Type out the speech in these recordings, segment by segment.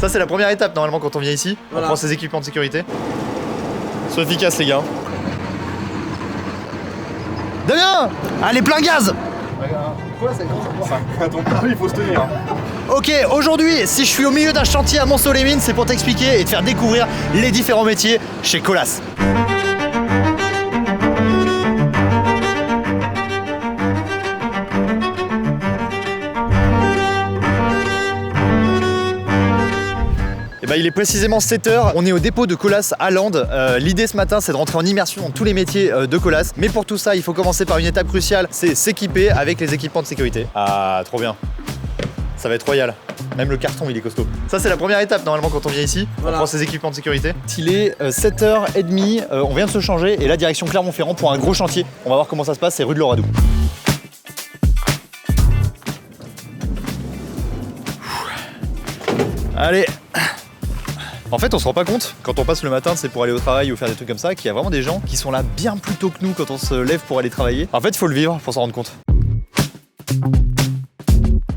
Ça c'est la première étape normalement quand on vient ici. Voilà. On prend ses équipements de sécurité. Sois efficace les gars. Damien! Allez, plein gaz! Quoi, c'est à ton permis, il faut se tenir. Ok, aujourd'hui, si je suis au milieu d'un chantier à Montceau-les-Mines, c'est pour t'expliquer et te faire découvrir les différents métiers chez Colas. Et bah, il est précisément 7h, on est au dépôt de Colas à Landes. L'idée ce matin c'est de rentrer en immersion dans tous les métiers de Colas. Mais pour tout ça il faut commencer par une étape cruciale, c'est s'équiper avec les équipements de sécurité. Ah trop bien, ça va être royal. Même le carton il est costaud. Ça c'est la première étape normalement quand on vient ici. Voilà. On prend ses équipements de sécurité. Il est 7h30, on vient de se changer et là direction Clermont-Ferrand pour un gros chantier. On va voir comment ça se passe, c'est rue de l'Oradou. Allez. En fait, on se rend pas compte, quand on passe le matin, c'est pour aller au travail ou faire des trucs comme ça, qu'il y a vraiment des gens qui sont là bien plus tôt que nous quand on se lève pour aller travailler. En fait, il faut le vivre pour s'en rendre compte.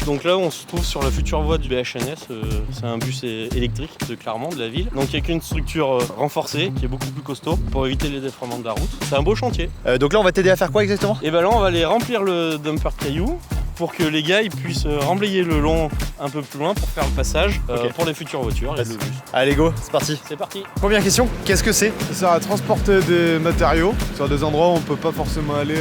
Donc là, on se trouve sur la future voie du BHNS, c'est un bus électrique de Clermont, de la ville. Donc il n'y a qu'une structure renforcée qui est beaucoup plus costaud pour éviter les défraiements de la route. C'est un beau chantier. Donc là, on va t'aider à faire quoi exactement? Et ben là, on va aller remplir le dumper de cailloux pour que les gars ils puissent remblayer le long un peu plus loin pour faire le passage pour les futures voitures et le bus. Allez go, c'est parti. C'est parti. Première question, qu'est-ce que c'est? Ça sert à transporter des matériaux sur des endroits où on peut pas forcément aller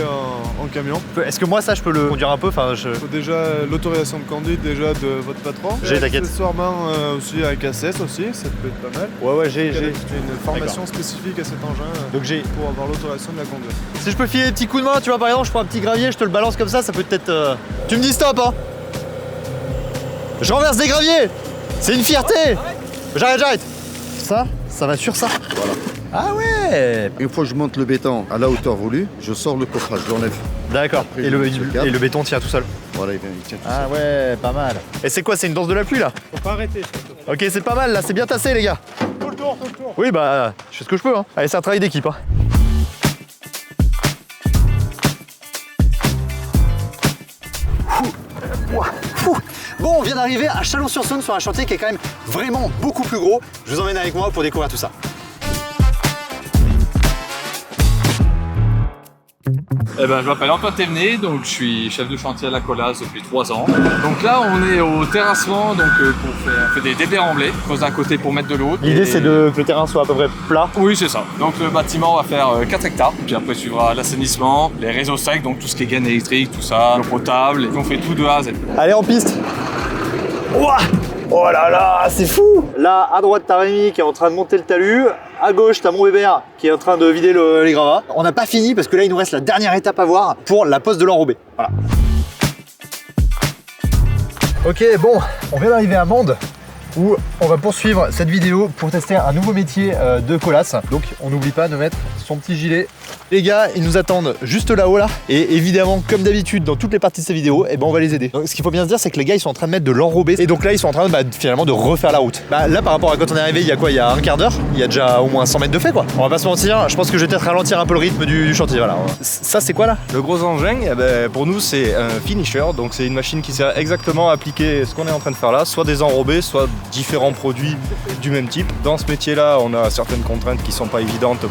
en camion. Est-ce que moi ça je peux le conduire un peu? Enfin, faut déjà l'autorisation de conduite déjà de votre patron. J'ai t'inquiète. Accessoirement aussi avec ACS aussi, ça peut être pas mal. Ouais j'ai une formation spécifique à cet engin. Donc j'ai pour avoir l'autorisation de la conduire. Si je peux filer des petits coups de main, tu vois par exemple je prends un petit gravier, je te le balance comme ça peut peut-être... Tu me dis stop hein. Je renverse des graviers. C'est une fierté. J'arrête. Ça va sur ça. Voilà. Ah ouais. Une fois que je monte le béton à la hauteur voulue, je sors le coffrage, je l'enlève. D'accord. Et le béton tient tout seul. Voilà, il tient tout seul. Ah ouais, pas mal. Et c'est quoi, c'est une danse de la pluie là? Faut pas arrêter. Ok, c'est pas mal là, c'est bien tassé les gars. Tout le tour. Oui bah, je fais ce que je peux hein. Allez, c'est un travail d'équipe hein. Bon, on vient d'arriver à Chalon-sur-Saône sur un chantier qui est quand même vraiment beaucoup plus gros. Je vous emmène avec moi pour découvrir tout ça. Eh ben, je m'appelle Antoine Thévenet, donc je suis chef de chantier à la Colas depuis 3 ans. Donc là, on est au terrassement, donc on fait des débais remblais, pose d'un côté pour mettre de l'autre. L'idée c'est que le terrain soit à peu près plat. Oui, c'est ça. Donc le bâtiment va faire 4 hectares, puis après suivra l'assainissement, les réseaux secs, donc tout ce qui est gaine électrique, tout ça, l'eau potable, et on fait tout de A à Z. Allez, en piste. Ouah. Oh là là, c'est fou! Là, à droite, t'as Rémi qui est en train de monter le talus. À gauche, t'as mon Weber qui est en train de vider les gravats. On n'a pas fini parce que là, il nous reste la dernière étape à voir pour la pose de l'enrobé. Voilà. Ok, bon, on vient d'arriver à Mende où on va poursuivre cette vidéo pour tester un nouveau métier de Colas. Donc, on n'oublie pas de mettre son petit gilet. Les gars, ils nous attendent juste là-haut là. Et évidemment, comme d'habitude, dans toutes les parties de ces vidéos, eh ben, on va les aider. Donc, ce qu'il faut bien se dire, c'est que les gars, ils sont en train de mettre de l'enrobé. Et donc là, ils sont en train finalement de refaire la route. Bah là, par rapport à quand on est arrivé, il y a quoi? Il y a un quart d'heure. Il y a déjà au moins 100 mètres de fait quoi. On va pas se mentir, je pense que je vais peut-être ralentir un peu le rythme du chantier. Voilà. Ça, c'est quoi là? Le gros engin, eh ben, pour nous, c'est un finisher. Donc c'est une machine qui sert exactement à appliquer ce qu'on est en train de faire là. Soit des enrobés, soit différents produits du même type. Dans ce métier-là, on a certaines contraintes qui sont pas évidentes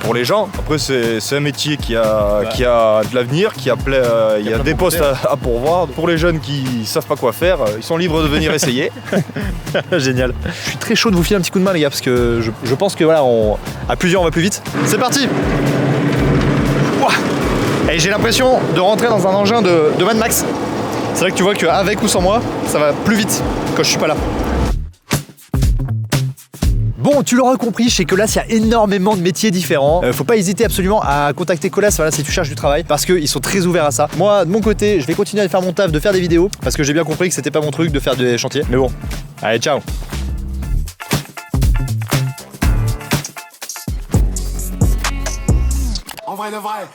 pour les gens. Après, c'est un métier qui a de l'avenir, il y a des postes à pourvoir. Pour les jeunes qui savent pas quoi faire, ils sont libres de venir essayer. Génial. Je suis très chaud de vous filer un petit coup de main les gars parce que je pense que voilà, à plusieurs on va plus vite. C'est parti. Et j'ai l'impression de rentrer dans un engin de Mad Max. C'est vrai que tu vois qu'avec ou sans moi, ça va plus vite quand je suis pas là. Bon, tu l'auras compris, chez Colas, il y a énormément de métiers différents. Faut pas hésiter absolument à contacter Colas voilà, si tu cherches du travail, parce qu'ils sont très ouverts à ça. Moi, de mon côté, je vais continuer à faire mon taf, de faire des vidéos, parce que j'ai bien compris que c'était pas mon truc de faire des chantiers. Mais bon, allez, ciao. En vrai de vrai.